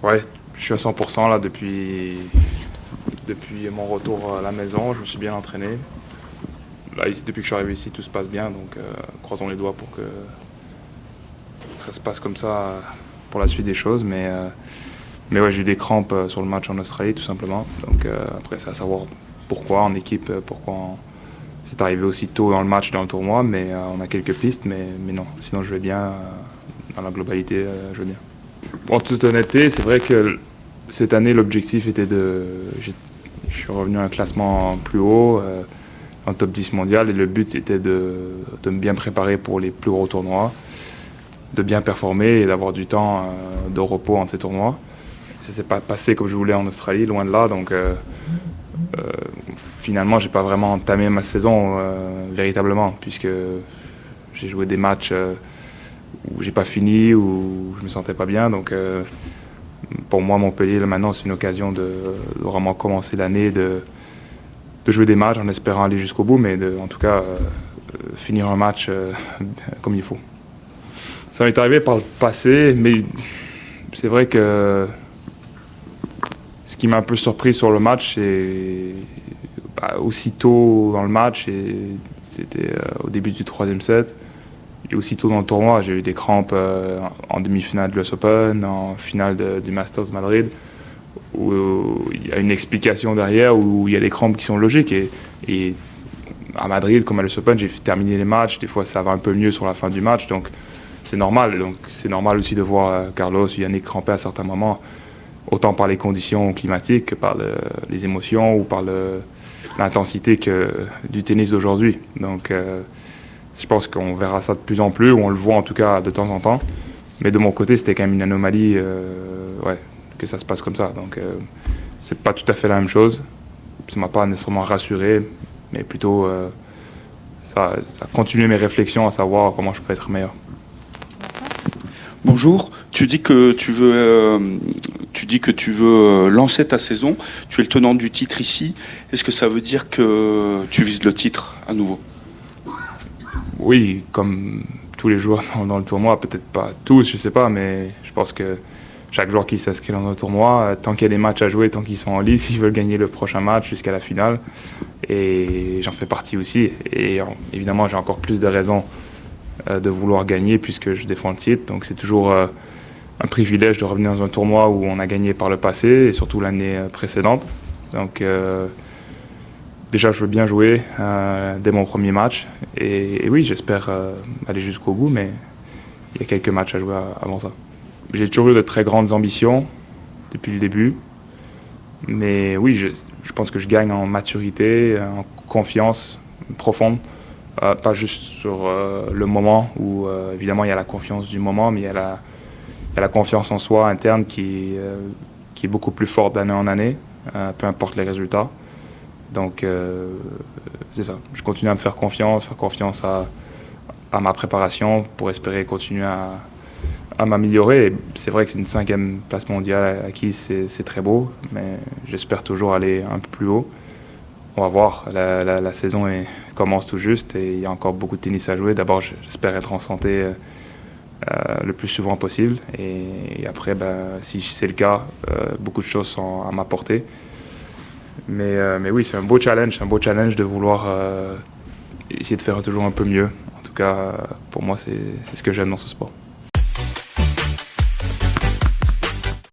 Ouais, je suis à 100% là depuis mon retour à la maison. Je me suis bien entraîné. Là, ici, depuis que je suis arrivé ici, tout se passe bien. Donc, croisons les doigts pour que ça se passe comme ça pour la suite des choses. Mais ouais, j'ai eu des crampes sur le match en Australie, tout simplement. Donc, après, c'est à savoir pourquoi en équipe, c'est arrivé aussi tôt dans le match, dans le tournoi. Mais on a quelques pistes. Mais non, sinon, je vais bien. Dans la globalité, je vais bien. En toute honnêteté, c'est vrai que cette année, l'objectif était je suis revenu à un classement plus haut, en top 10 mondial, et le but c'était de me bien préparer pour les plus gros tournois, de bien performer et d'avoir du temps de repos entre ces tournois. Ça s'est pas passé comme je voulais en Australie, loin de là, donc finalement, j'ai pas vraiment entamé ma saison véritablement, puisque j'ai joué des matchs où j'ai pas fini, où je me sentais pas bien, donc pour moi, Montpellier, là, maintenant, c'est une occasion de vraiment commencer l'année, de jouer des matchs en espérant aller jusqu'au bout, mais en tout cas, finir un match comme il faut. Ça m'est arrivé par le passé, mais c'est vrai que ce qui m'a un peu surpris sur le match, c'est aussitôt dans le match, et c'était au début du troisième set, et aussitôt dans le tournoi, j'ai eu des crampes en demi-finale de l'US Open, en finale du Masters de Madrid, où il y a une explication derrière, où il y a des crampes qui sont logiques. Et à Madrid, comme à l'US Open, j'ai terminé les matchs, des fois ça va un peu mieux sur la fin du match, donc c'est normal. Donc c'est normal aussi de voir Carlos ou Yannick cramper à certains moments, autant par les conditions climatiques que par les émotions ou par l'intensité du tennis d'aujourd'hui. Donc je pense qu'on verra ça de plus en plus, ou on le voit en tout cas de temps en temps. Mais de mon côté, c'était quand même une anomalie que ça se passe comme ça. Donc c'est pas tout à fait la même chose. Ça m'a pas nécessairement rassuré, mais plutôt ça a continué mes réflexions à savoir comment je peux être meilleur. Bonjour, tu dis que tu veux lancer ta saison. Tu es le tenant du titre ici. Est-ce que ça veut dire que tu vises le titre à nouveau? Oui, comme tous les joueurs dans le tournoi, peut-être pas tous, je sais pas, mais je pense que chaque joueur qui s'inscrit dans un tournoi, tant qu'il y a des matchs à jouer, tant qu'ils sont en lice, ils veulent gagner le prochain match jusqu'à la finale. Et j'en fais partie aussi. Et évidemment, j'ai encore plus de raisons de vouloir gagner puisque je défends le titre. Donc c'est toujours un privilège de revenir dans un tournoi où on a gagné par le passé, et surtout l'année précédente. Donc déjà, je veux bien jouer dès mon premier match. Et oui, j'espère aller jusqu'au bout, mais il y a quelques matchs à jouer avant ça. J'ai toujours eu de très grandes ambitions depuis le début. Mais oui, je pense que je gagne en maturité, en confiance profonde. Pas juste sur le moment, où évidemment il y a la confiance du moment, mais il y a la confiance en soi interne qui est beaucoup plus forte d'année en année, peu importe les résultats. Donc c'est ça, je continue à me faire confiance à ma préparation pour espérer continuer à m'améliorer. Et c'est vrai que c'est une 5e place mondiale acquise, c'est très beau, mais j'espère toujours aller un peu plus haut. On va voir, la saison commence tout juste et il y a encore beaucoup de tennis à jouer. D'abord, j'espère être en santé le plus souvent possible, et après, si c'est le cas, beaucoup de choses sont à ma portée. Mais oui, c'est un beau challenge de vouloir essayer de faire toujours un peu mieux. En tout cas, pour moi, c'est ce que j'aime dans ce sport.